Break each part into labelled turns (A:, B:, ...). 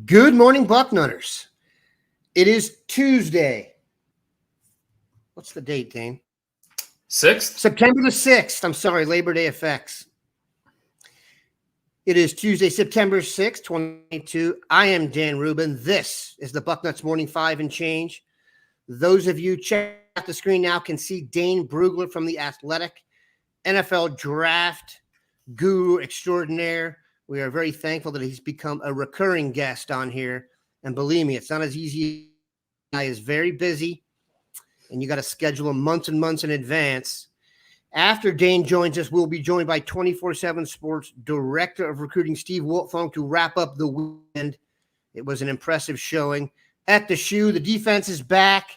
A: Good morning, Bucknutters. It is Tuesday. What's the date, Dane?
B: 6th?
A: September the 6th. I'm sorry, Labor Day effects. It is Tuesday, September 6th, 2022. I am Dan Rubin. This is the Bucknuts Morning 5 and change. Those of you check out the screen now can see Dane Brugler from the Athletic NFL Draft guru extraordinaire. We are very thankful that he's become a recurring guest on here. And believe me, it's not as easy. He is very busy, and you got to schedule him months and months in advance. After Dane joins us, we'll be joined by 24/7 Sports Director of Recruiting, Steve Wiltfong, to wrap up the weekend. It was an impressive showing at the shoe. The defense is back.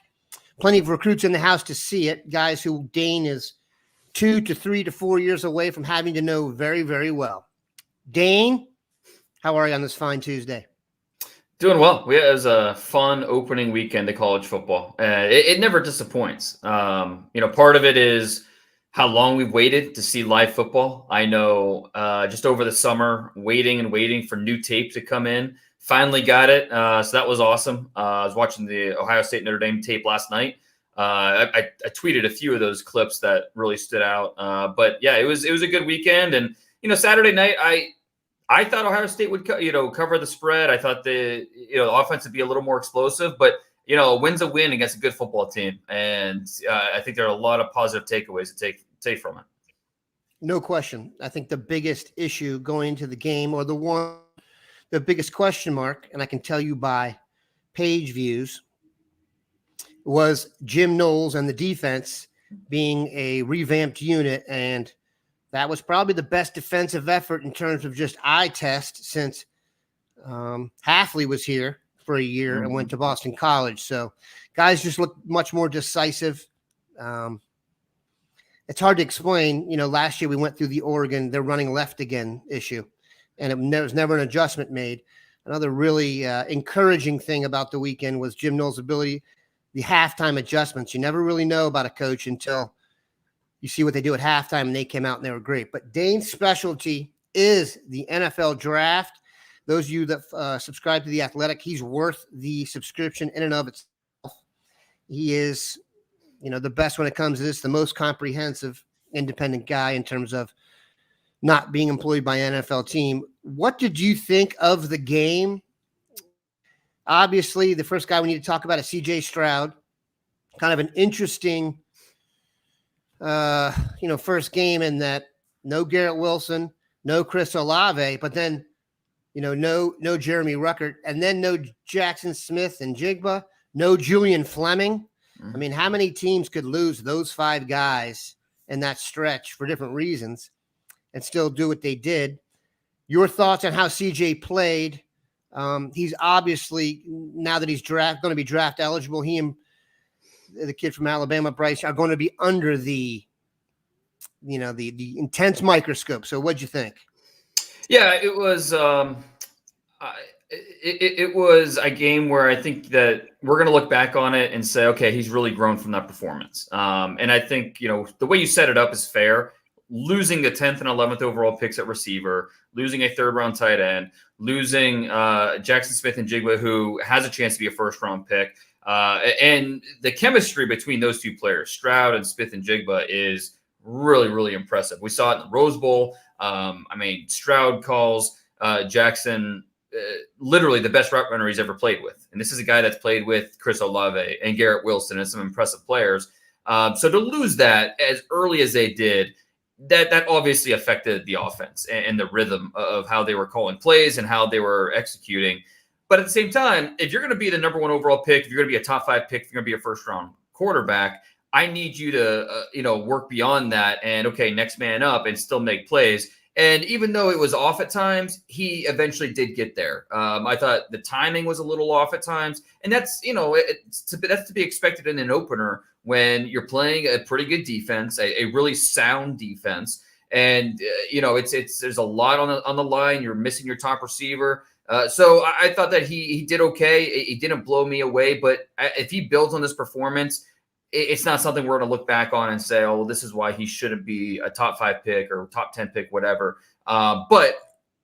A: Plenty of recruits in the house to see it. Guys who Dane is 2 to 3 to 4 years away from having to know very, very well. Dane, how are you on this fine Tuesday?
B: Doing well. It was a fun opening weekend to college football. It never disappoints. Part of it is how long we've waited to see live football. I know just over the summer, waiting for new tape to come in. Finally got it. So that was awesome. I was watching the Ohio State Notre Dame tape last night. I tweeted a few of those clips that really stood out. But yeah, it was a good weekend. And Saturday night, I thought Ohio State would cover the spread. I thought the offense would be a little more explosive, but a win's a win against a good football team, and I think there are a lot of positive takeaways to take from it.
A: No question. I think the biggest issue going into the game, or the biggest question mark, and I can tell you by page views, was Jim Knowles and the defense being a revamped unit, and that was probably the best defensive effort in terms of just eye test since Hafley was here for a year and went to Boston College. So guys just look much more decisive. It's hard to explain. Last year we went through the Oregon, they're running left again issue, and there was never an adjustment made. Another really encouraging thing about the weekend was Jim Knowles' ability, the halftime adjustments. You never really know about a coach until you see what they do at halftime, and they came out and they were great. But Dane's specialty is the NFL Draft. Those of you that subscribe to The Athletic, he's worth the subscription in and of itself. He is, the best when it comes to this, the most comprehensive independent guy in terms of not being employed by an NFL team. What did you think of the game? Obviously, the first guy we need to talk about is C.J. Stroud. Kind of an interesting first game in that no Garrett Wilson, no Chris Olave, but then, no Jeremy Ruckert, and then no Jackson Smith and Jigba, no Julian Fleming. I mean, how many teams could lose those 5 guys in that stretch for different reasons and still do what they did? Your thoughts on how CJ played? He's obviously, now that he's going to be draft eligible, he and the kid from Alabama, Bryce, are going to be under the intense microscope. So what'd you think?
B: Yeah, it was it was a game where I think that we're going to look back on it and say, okay, he's really grown from that performance. And I think, the way you set it up is fair. Losing the 10th and 11th overall picks at receiver, losing a 3rd round tight end, losing Jackson Smith and Jigba, who has a chance to be a 1st round pick. And the chemistry between those two players, Stroud and Smith and Jigba, is really, really impressive. We saw it in the Rose Bowl. Stroud calls Jackson literally the best route runner he's ever played with. And this is a guy that's played with Chris Olave and Garrett Wilson and some impressive players. So to lose that as early as they did, that obviously affected the offense and the rhythm of how they were calling plays and how they were executing. But at the same time, if you're going to be the number 1 overall pick, if you're going to be a top 5 pick, if you're going to be a 1st round quarterback, I need you to, work beyond that and, okay, next man up and still make plays. And even though it was off at times, he eventually did get there. I thought the timing was a little off at times. And that's, that's to be expected in an opener when you're playing a pretty good defense, a really sound defense. And, there's a lot on the line. You're missing your top receiver. So I thought that he did okay. He didn't blow me away, but if he builds on this performance, it's not something we're going to look back on and say, oh, well, this is why he shouldn't be a top 5 pick or top 10 pick, whatever. But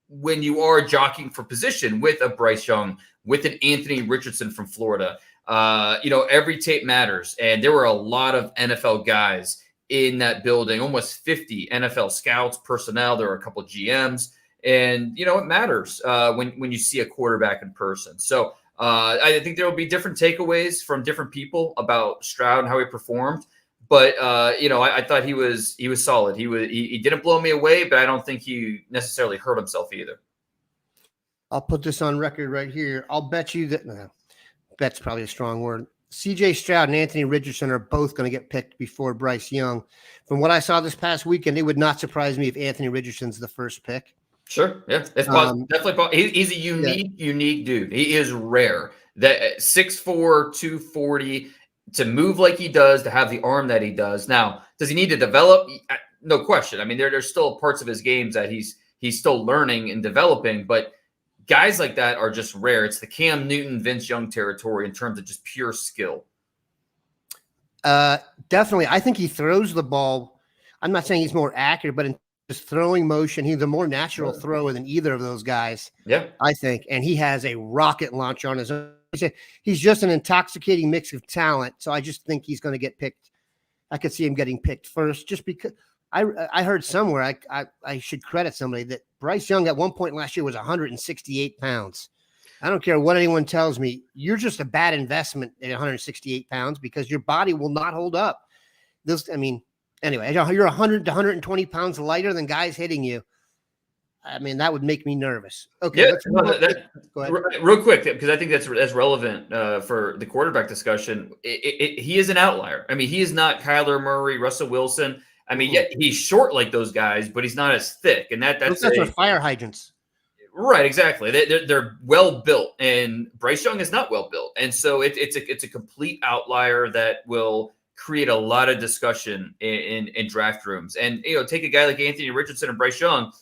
B: when you are jockeying for position with a Bryce Young, with an Anthony Richardson from Florida, every tape matters. And there were a lot of NFL guys in that building, almost 50 NFL scouts, personnel. There were a couple of GMs. And, it matters when you see a quarterback in person. So I think there will be different takeaways from different people about Stroud and how he performed. But, I thought he was solid. He didn't blow me away, but I don't think he necessarily hurt himself either.
A: I'll put this on record right here. I'll bet you that bet's probably a strong word. CJ Stroud and Anthony Richardson are both going to get picked before Bryce Young. From what I saw this past weekend, it would not surprise me if Anthony Richardson's the first pick.
B: Sure. Yeah. That's definitely possible. He's a unique dude. He is rare. That 6'4", 240, to move like he does, to have the arm that he does. Now, does he need to develop? No question. I mean, there's still parts of his games that he's still learning and developing, but guys like that are just rare. It's the Cam Newton, Vince Young territory in terms of just pure skill.
A: Definitely. I think he throws the ball. I'm not saying he's more accurate, but in just throwing motion, he's a more natural thrower than either of those guys.
B: Yeah,
A: I think. And he has a rocket launcher on his own. He's just an intoxicating mix of talent. So I just think he's going to get picked. I could see him getting picked first just because I heard somewhere I should credit somebody that Bryce Young at one point last year was 168 pounds. I don't care what anyone tells me. You're just a bad investment at 168 pounds because your body will not hold up. Anyway, you're 100 to 120 pounds lighter than guys hitting you. I mean, that would make me nervous. Okay.
B: Yeah, go ahead. Real quick, because I think that's relevant for the quarterback discussion. He is an outlier. I mean, he is not Kyler Murray, Russell Wilson. I mean, yeah, he's short like those guys, but he's not as thick. And that's
A: fire hydrants.
B: Right, exactly. They're well built, and Bryce Young is not well built. And so it's a complete outlier that will create a lot of discussion in draft rooms. And, take a guy like Anthony Richardson and Bryce Young,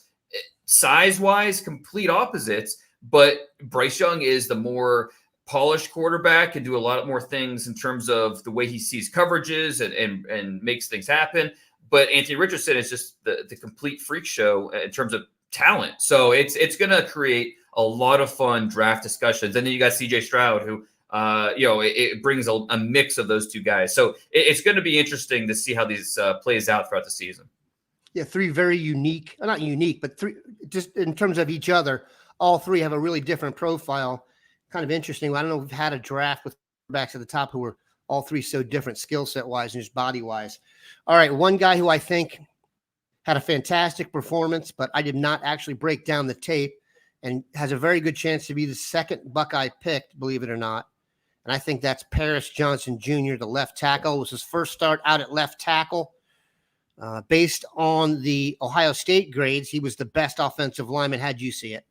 B: size-wise, complete opposites, but Bryce Young is the more polished quarterback, can do a lot more things in terms of the way he sees coverages and makes things happen. But Anthony Richardson is just the complete freak show in terms of talent. So it's going to create a lot of fun draft discussions. And then you got CJ Stroud, who it brings a mix of those two guys. So it's going to be interesting to see how these plays out throughout the season.
A: Yeah, three very unique, not unique, but three just in terms of each other. All three have a really different profile. Kind of interesting. I don't know if we've had a draft with quarterbacks at the top who were all three so different skill set wise and just body wise. All right, one guy who I think had a fantastic performance, but I did not actually break down the tape and has a very good chance to be the second Buckeye picked, believe it or not. And I think that's Paris Johnson Jr., the left tackle. It was his first start out at left tackle. Based on the Ohio State grades, he was the best offensive lineman. How'd you see it?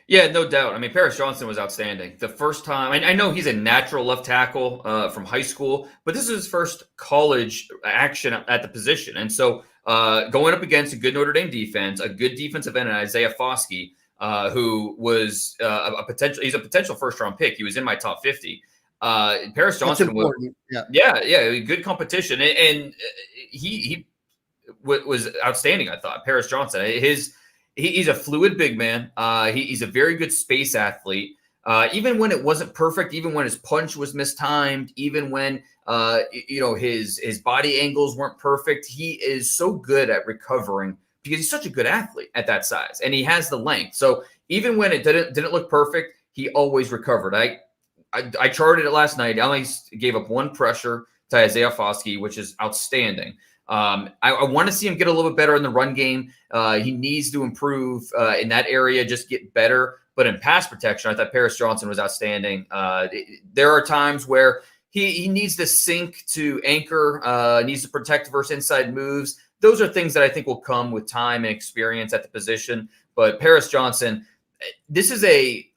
B: Yeah, no doubt. I mean, Paris Johnson was outstanding. The first time, I know he's a natural left tackle from high school, but this is his first college action at the position. And so going up against a good Notre Dame defense, a good defensive end, Isaiah Foskey, who was he's a potential first-round pick. He was in my top 50. Paris Johnson was, good competition, and he was outstanding. I thought Paris Johnson, he's a fluid big man. He's a very good space athlete. Even when it wasn't perfect, even when his punch was mistimed, even when his body angles weren't perfect, he is so good at recovering because he's such a good athlete at that size, and he has the length. So even when it didn't look perfect, he always recovered. I charted it last night. I only gave up one pressure to Isaiah Foskey, which is outstanding. I want to see him get a little bit better in the run game. He needs to improve in that area, just get better. But in pass protection, I thought Paris Johnson was outstanding. There are times where he needs to sink to anchor, needs to protect versus inside moves. Those are things that I think will come with time and experience at the position. But Paris Johnson, this is a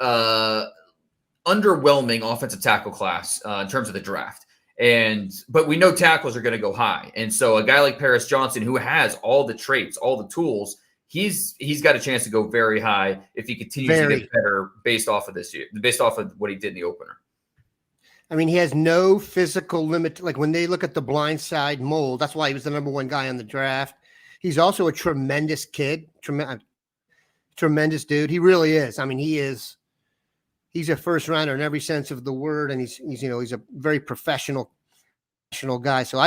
B: underwhelming offensive tackle class in terms of the draft. But we know tackles are going to go high. And so a guy like Paris Johnson, who has all the traits, all the tools, he's got a chance to go very high if he continues to get better based off of this year, based off of what he did in the opener.
A: I mean, he has no physical limit. Like when they look at the blind side mold, that's why he was the number one guy on the draft. He's also a tremendous kid. tremendous dude. He really is. I mean, he's a first rounder in every sense of the word. And he's a very professional guy. So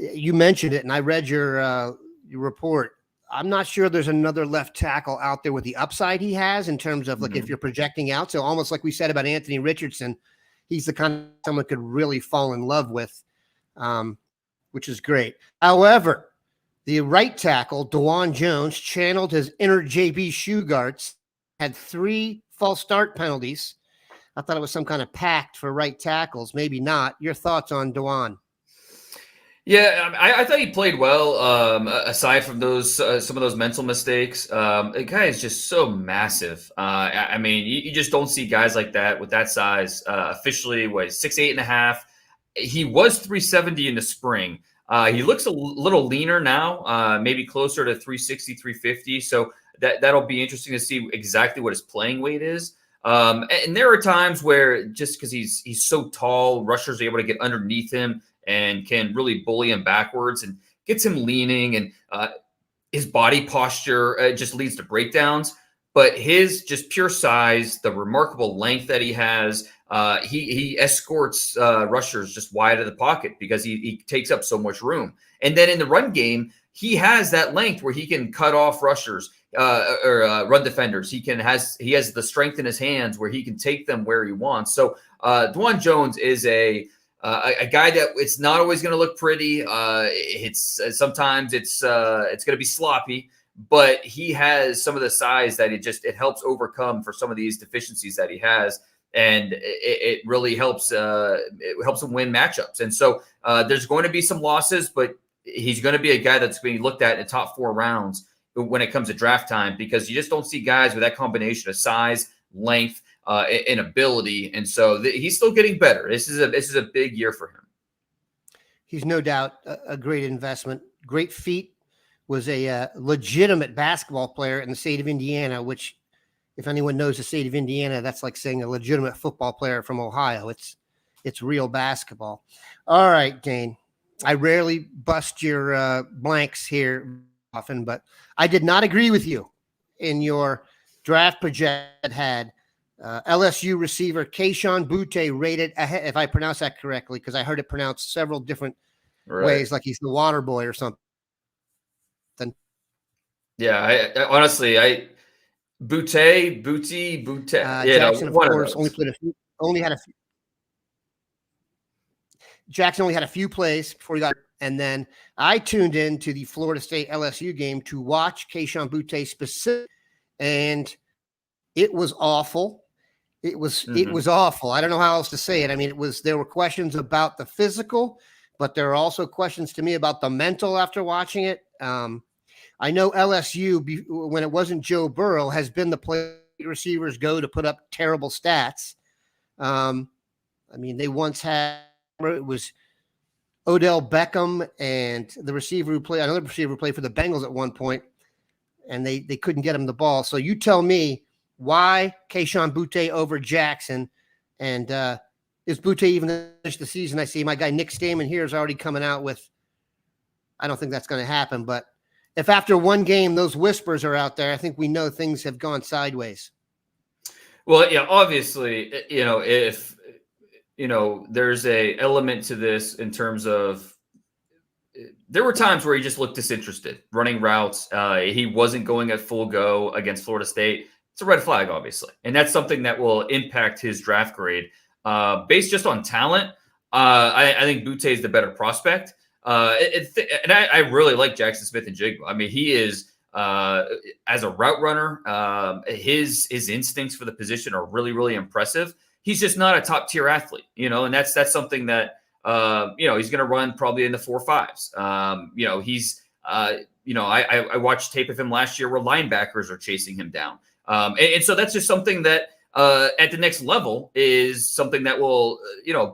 A: you mentioned it and I read your report. I'm not sure there's another left tackle out there with the upside he has in terms of like if you're projecting out. So almost like we said about Anthony Richardson, he's the kind of someone could really fall in love with, which is great. However, the right tackle, Dawand Jones, channeled his inner JB Shugarts, had 3 false start penalties. I thought it was some kind of pact for right tackles. Maybe not. Your thoughts on Dawand?
B: Yeah, I thought he played well. Aside from those some of those mental mistakes, the guy is just so massive. I mean, you just don't see guys like that with that size. Officially, 6'8.5". He was 370 in the spring. He looks a little leaner now, maybe closer to 360, 350. So that'll be interesting to see exactly what his playing weight is. And there are times where just because he's so tall, rushers are able to get underneath him and can really bully him backwards and gets him leaning, and his body posture just leads to breakdowns. But his just pure size, the remarkable length that he has, he escorts rushers just wide of the pocket because he takes up so much room. And then in the run game, he has that length where he can cut off rushers or run defenders. He has the strength in his hands where he can take them where he wants. So Dawand Jones is a guy that it's not always going to look pretty. Sometimes it's going to be sloppy, but he has some of the size that it helps overcome for some of these deficiencies that he has, and it really helps. It helps him win matchups. And so there's going to be some losses, but he's going to be a guy that's being looked at in the top 4 rounds when it comes to draft time, because you just don't see guys with that combination of size, length, and ability. And so he's still getting better. This is a big year for him.
A: He's no doubt a great investment. Great feet. Was a legitimate basketball player in the state of Indiana, which if anyone knows the state of Indiana, that's like saying a legitimate football player from Ohio. It's real basketball. All right, Dane. I rarely bust your blanks here often, but I did not agree with you in your draft project that had LSU receiver Kayshon Boutte rated ahead, if I pronounce that correctly, because I heard it pronounced several different ways, like he's the water boy or something.
B: Yeah, I honestly, Boutte.
A: Jackson, of course, Jackson only had a few plays before he got, and then I tuned in to the Florida State LSU game to watch Kayshon Boutte specific, and it was awful. It was awful. I don't know how else to say it. I mean, there were questions about the physical, but there are also questions to me about the mental after watching it. I know LSU, when it wasn't Joe Burrow, has been the place receivers go to put up terrible stats. I mean, they once had, it was Odell Beckham and another receiver who played for the Bengals at one point, and they couldn't get him the ball. So you tell me why Kayshon Boutte over Jackson, and is Boutte even finished the season? I see my guy Nick Stamen here is already coming out with, I don't think that's going to happen, but if after one game those whispers are out there, I think we know things have gone sideways.
B: Well, yeah, obviously, if there's a element to this in terms of there were times where he just looked disinterested running routes. He wasn't going at full go against Florida State. It's a red flag, obviously, and that's something that will impact his draft grade based just on talent. I think Boutte is the better prospect. And I really like Jackson Smith-Njigba. I mean, he is as a route runner, his instincts for the position are really, really impressive. He's just not a top tier athlete, and that's something that he's going to run probably in the 4.5s. I watched tape of him last year where linebackers are chasing him down, and so that's just something that at the next level is something that will,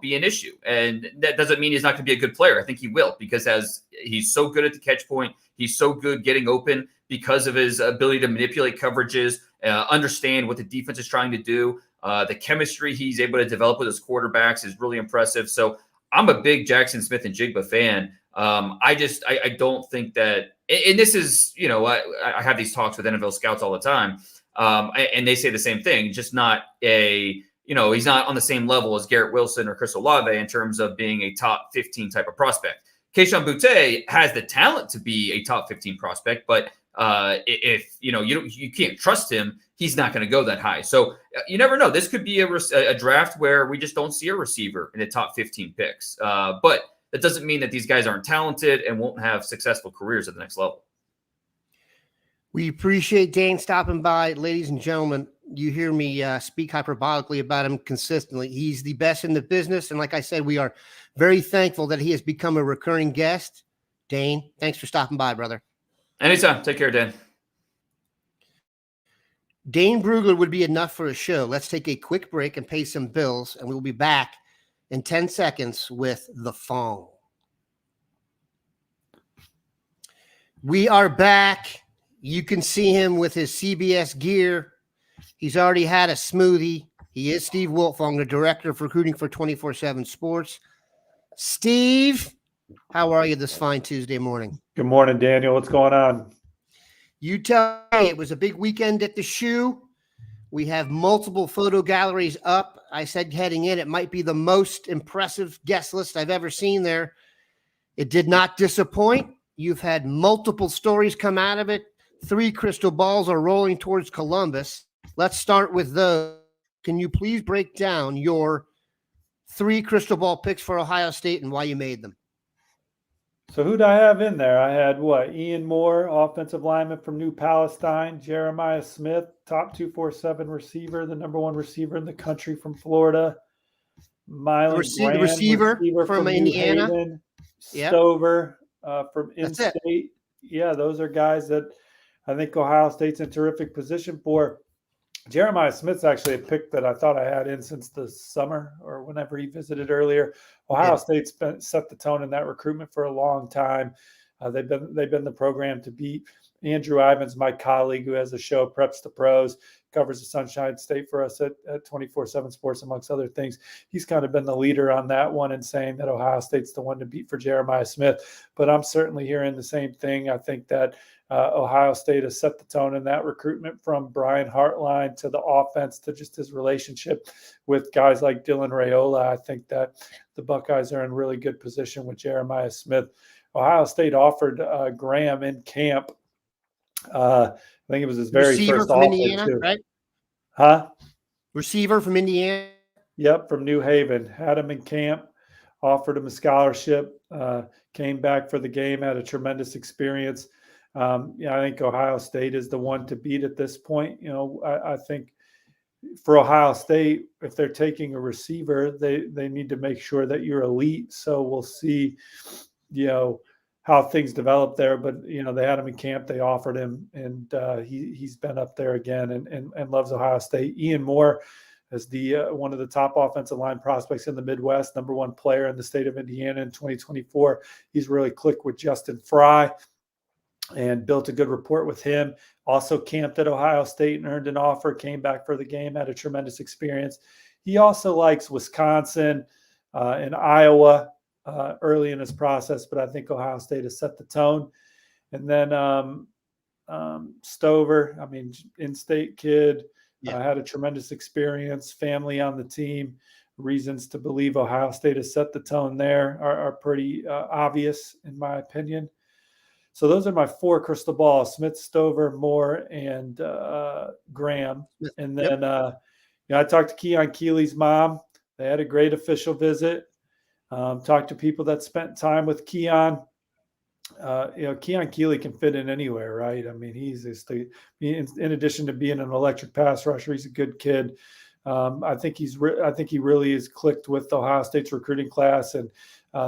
B: be an issue. And that doesn't mean he's not going to be a good player. I think he will, because he's so good at the catch point. He's so good getting open because of his ability to manipulate coverages, understand what the defense is trying to do. The chemistry he's able to develop with his quarterbacks is really impressive. So I'm a big Jackson Smith-Njigba fan. I don't think that and this is, I have these talks with NFL scouts all the time, and they say the same thing, just not he's not on the same level as Garrett Wilson or Chris Olave in terms of being a top 15 type of prospect. Kayshon Boutte has the talent to be a top 15 prospect, but if you can't trust him, he's not going to go that high. So you never know. This could be a draft where we just don't see a receiver in the top 15 picks. But that doesn't mean that these guys aren't talented and won't have successful careers at the next level.
A: We appreciate Dane stopping by. Ladies and gentlemen, you hear me speak hyperbolically about him consistently. He's the best in the business. And like I said, we are very thankful that he has become a recurring guest. Dane, thanks for stopping by, brother.
B: Anytime. Take care, Dan.
A: Dane Brugler would be enough for a show. Let's take a quick break and pay some bills, and we'll be back in 10 seconds with the Fong. We are back. You can see him with his CBS gear. He's already had a smoothie. He is Steve Wiltfong, the director of recruiting for 24/7 Sports. Steve, how are you this fine Tuesday morning?
C: Good morning, Daniel. What's going on?
A: You tell me. It was a big weekend at the Shoe. We have multiple photo galleries up. I said heading in, it might be the most impressive guest list I've ever seen there. It did not disappoint. You've had multiple stories come out of it. 3 crystal balls are rolling towards Columbus. Let's start with those. Can you please break down your 3 crystal ball picks for Ohio State and why you made them?
C: So who do I have in there? I had Ian Moore, offensive lineman from New Palestine. Jeremiah Smith, top 247 receiver, the number 1 receiver in the country from Florida. Milan Grand,
A: receiver from Indiana.
C: Haven. Yep. Stover from
A: That's
C: In-State.
A: it.
C: Yeah, those are guys that I think Ohio State's in terrific position for. Jeremiah Smith's actually a pick that I thought I had in since the summer or whenever he visited earlier. Ohio State's set the tone in that recruitment for a long time. They've been the program to beat. Andrew Ivins, my colleague who has a show, Preps to Pros, covers the Sunshine State for us at 24/7 Sports, amongst other things. He's kind of been the leader on that one and saying that Ohio State's the one to beat for Jeremiah Smith. But I'm certainly hearing the same thing. I think that Ohio State has set the tone in that recruitment, from Brian Hartline to the offense to just his relationship with guys like Dylan Raiola. I think that the Buckeyes are in really good position with Jeremiah Smith. Ohio State offered Graham in camp. I think it was his very
A: Receiver
C: first
A: from
C: offer
A: Indiana,
C: too.
A: right?
C: Huh?
A: Receiver from Indiana.
C: Yep, from New Haven. Had him in camp, offered him a scholarship, came back for the game, had a tremendous experience. I think Ohio State is the one to beat at this point. I think for Ohio State, if they're taking a receiver, they need to make sure that you're elite. So we'll see, how things develop there. But, they had him in camp, they offered him, and he's been up there again and loves Ohio State. Ian Moore is one of the top offensive line prospects in the Midwest, number 1 player in the state of Indiana in 2024. He's really clicked with Justin Fry and built a good rapport with him. Also camped at Ohio State and earned an offer, came back for the game, had a tremendous experience. He also likes Wisconsin and Iowa early in his process, but I think Ohio State has set the tone. And then Stover, in-state kid, had a tremendous experience, family on the team. Reasons to believe Ohio State has set the tone there are pretty obvious, in my opinion. So those are my 4 crystal balls: Smith, Stover, Moore, and Graham. And then I talked to Keon Keeley's mom. They had a great official visit. Talked to people that spent time with Keon. Keon Keeley can fit in anywhere, right? He's just in addition to being an electric pass rusher, he's a good kid. I think he really has clicked with Ohio State's recruiting class and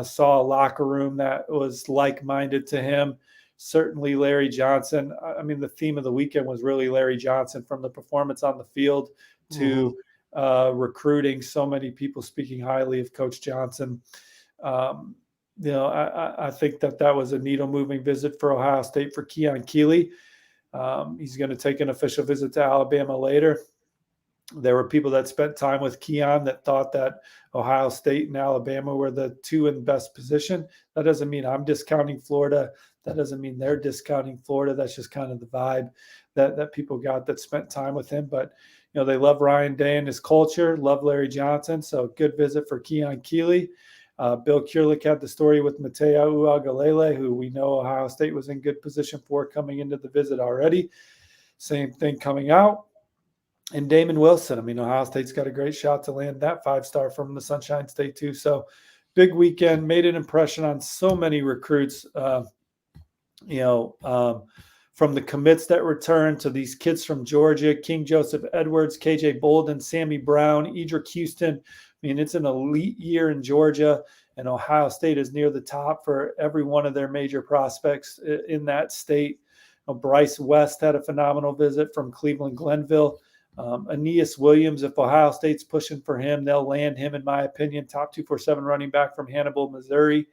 C: saw a locker room that was like-minded to him. Certainly Larry Johnson. The theme of the weekend was really Larry Johnson, from the performance on the field to recruiting. So many people speaking highly of Coach Johnson. I think that was a needle-moving visit for Ohio State for Keon Keeley. He's going to take an official visit to Alabama later. There were people that spent time with Keon that thought that Ohio State and Alabama were the 2 in best position. That doesn't mean I'm discounting Florida. That doesn't mean they're discounting Florida. That's just kind of the vibe that people got that spent time with him. But, they love Ryan Day and his culture, love Larry Johnson. So good visit for Keon Keeley. Bill Kurlick had the story with Mateo Uagalele, who we know Ohio State was in good position for coming into the visit already. Same thing coming out. And Damon Wilson. Ohio State's got a great shot to land that 5-star from the Sunshine State too. So big weekend, made an impression on so many recruits, from the commits that returned to these kids from Georgia, King Joseph Edwards, KJ Bolden, Sammy Brown, Edric Houston. It's an elite year in Georgia, and Ohio State is near the top for every one of their major prospects in that state. Bryce West had a phenomenal visit from Cleveland Glenville. Aeneas Williams, if Ohio State's pushing for him, they'll land him, in my opinion, top 247 running back from Hannibal, Missouri.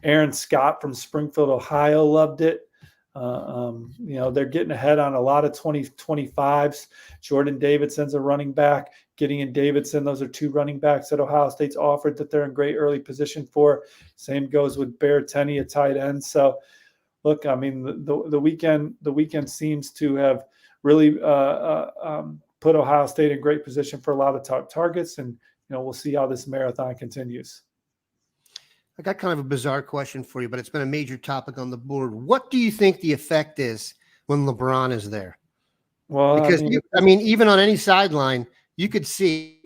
C: Aaron Scott from Springfield, Ohio, loved it. They're getting ahead on a lot of 2025s. Jordan Davidson's a running back. Gideon Davidson, those are 2 running backs that Ohio State's offered that they're in great early position for. Same goes with Bear Tenney, a tight end. So, look, the weekend seems to have really put Ohio State in great position for a lot of top targets, and we'll see how this marathon continues.
A: I got kind of a bizarre question for you, but it's been a major topic on the board. What do you think the effect is when LeBron is there?
C: Well,
A: because even on any sideline, you could see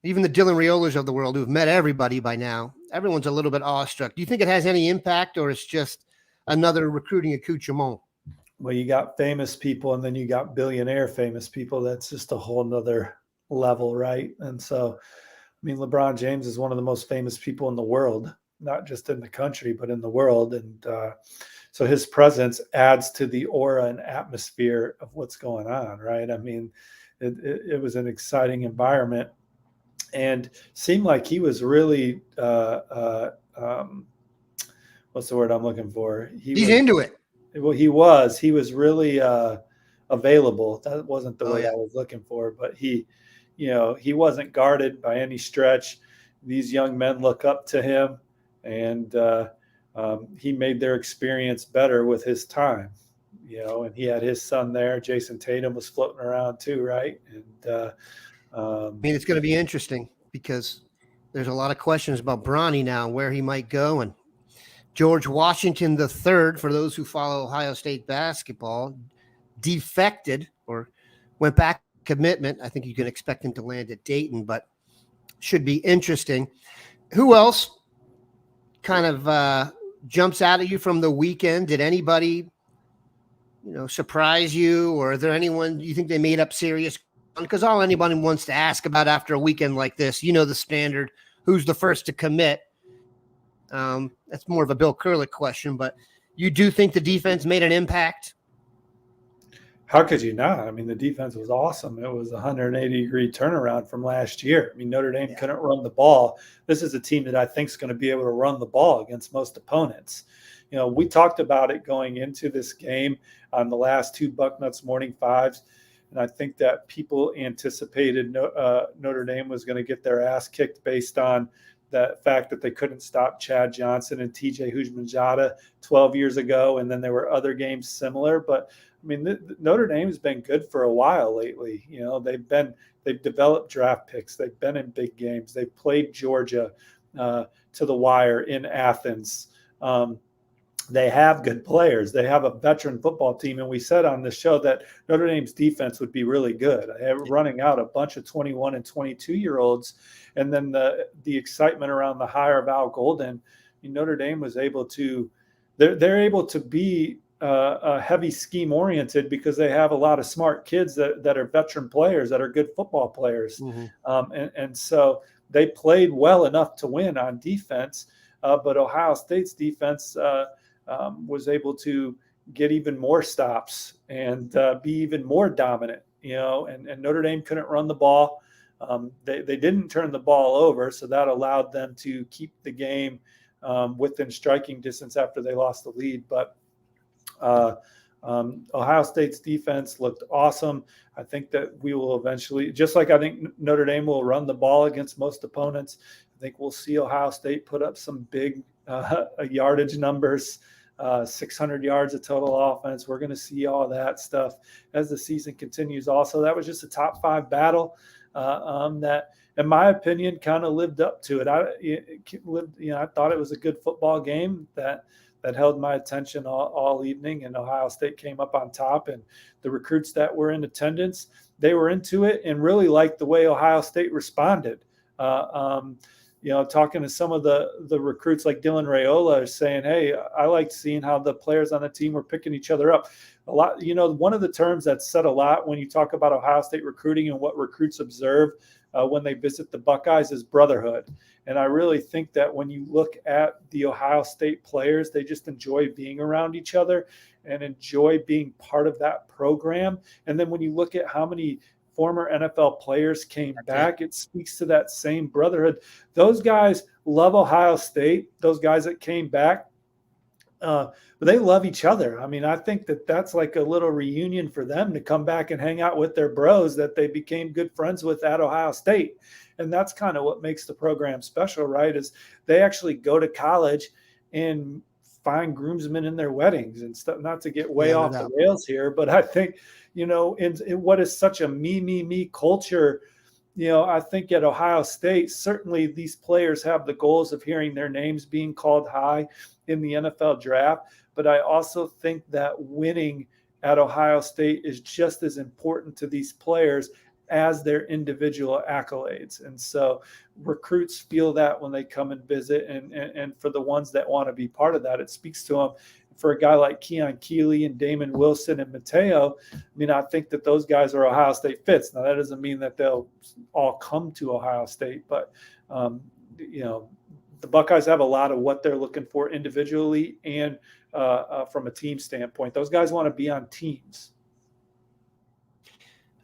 A: even the Dylan Riolas of the world who've met everybody by now. Everyone's a little bit awestruck. Do you think it has any impact, or it's just another recruiting accoutrement?
C: Well, you got famous people, and then you got billionaire famous people. That's just a whole nother level, right? And so, LeBron James is one of the most famous people in the world, not just in the country, but in the world. And so his presence adds to the aura and atmosphere of what's going on, right? It was an exciting environment, and seemed like he was really, what's the word I'm looking for?
A: He's into it.
C: Well, he was really available. That wasn't the word I was looking for, but he wasn't guarded by any stretch. These young men look up to him, and he made their experience better with his time, and he had his son there. Jason Tatum was floating around too, right? And
A: it's going to be interesting because there's a lot of questions about Bronny now, where he might go. And George Washington III, for those who follow Ohio State basketball, defected or went back commitment. I think you can expect him to land at Dayton, but should be interesting. Who else kind of jumps out at you from the weekend? Did anybody, surprise you, or are there anyone you think they made up serious? Because all anybody wants to ask about after a weekend like this, the standard, who's the first to commit? That's more of a Bill Kurlick question, but you do think the defense made an impact?
C: How could you not? The defense was awesome. It was a 180-degree turnaround from last year. Notre Dame couldn't run the ball. This is a team that I think is going to be able to run the ball against most opponents. We talked about it going into this game on the last 2 Bucknuts Morning Fives, and I think that people anticipated Notre Dame was going to get their ass kicked based on the fact that they couldn't stop Chad Johnson and TJ Houshmandzadeh 12 years ago, and then there were other games similar. But Notre Dame has been good for a while lately. They've developed draft picks. They've been in big games. They've played Georgia to the wire in Athens. They have good players. They have a veteran football team. And we said on the show that Notre Dame's defense would be really good. They're running out a bunch of 21 and 22-year-olds. And then the excitement around the hire of Al Golden, Notre Dame was able to – they're able to be heavy scheme oriented because they have a lot of smart kids that are veteran players, that are good football players. Mm-hmm. And so they played well enough to win on defense, but Ohio State's defense was able to get even more stops and be even more dominant, and Notre Dame couldn't run the ball. They didn't turn the ball over, so that allowed them to keep the game within striking distance after they lost the lead. But Ohio State's defense looked awesome. I think that we will eventually, just like I think Notre Dame will run the ball against most opponents, I think we'll see Ohio State put up some big yardage numbers 600 yards of total offense. We're going to see all that stuff as the season continues. Also, that was just a top 5 battle that, in my opinion, kind of lived up to it. I thought it was a good football game that held my attention all evening, and Ohio State came up on top. And the recruits that were in attendance, they were into it and really liked the way Ohio State responded. Talking to some of the recruits like Dylan Raiola is saying, hey, I liked seeing how the players on the team were picking each other up. A lot, one of the terms that's said a lot when you talk about Ohio State recruiting and what recruits observe when they visit the Buckeyes is brotherhood. And I really think that when you look at the Ohio State players, they just enjoy being around each other and enjoy being part of that program. And then when you look at how many former NFL players came back, it speaks to that same brotherhood. Those guys love Ohio State, those guys that came back, but they love each other. I mean, I think that that's like a little reunion for them to come back and hang out with their bros that they became good friends with at Ohio State. And that's kind of what makes the program special, right? Is they actually go to college and find groomsmen in their weddings and stuff. Not to get way off the rails here, but I think, in what is such a me culture, I think at Ohio State, certainly these players have the goals of hearing their names being called high in the NFL draft. But I also think that winning at Ohio State is just as important to these players as their individual accolades. And so recruits feel that when they come and visit, and for the ones that want to be part of that, it speaks to them. For a guy like Keon Keeley and Damon Wilson and Mateo, I think that those guys are Ohio State fits. Now, that doesn't mean that they'll all come to Ohio State, but, the Buckeyes have a lot of what they're looking for individually and from a team standpoint. Those guys want to be on teams.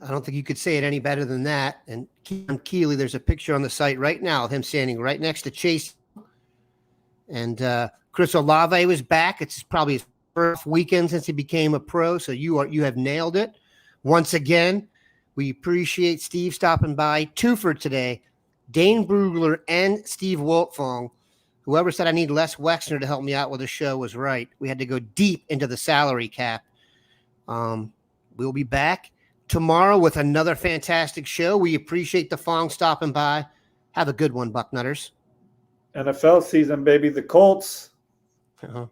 A: I don't think you could say it any better than that. And Keon Keeley, there's a picture on the site right now of him standing right next to Chase. And Chris Olave was back. It's probably his first weekend since he became a pro. So you have nailed it. Once again, we appreciate Steve stopping by. 2 for today. Dane Brugler and Steve Wiltfong. Whoever said I need Les Wexner to help me out with the show was right. We had to go deep into the salary cap. We'll be back tomorrow with another fantastic show. We appreciate the Fong stopping by. Have a good one, Bucknutters.
C: NFL season, baby. The Colts.
A: Uh-huh.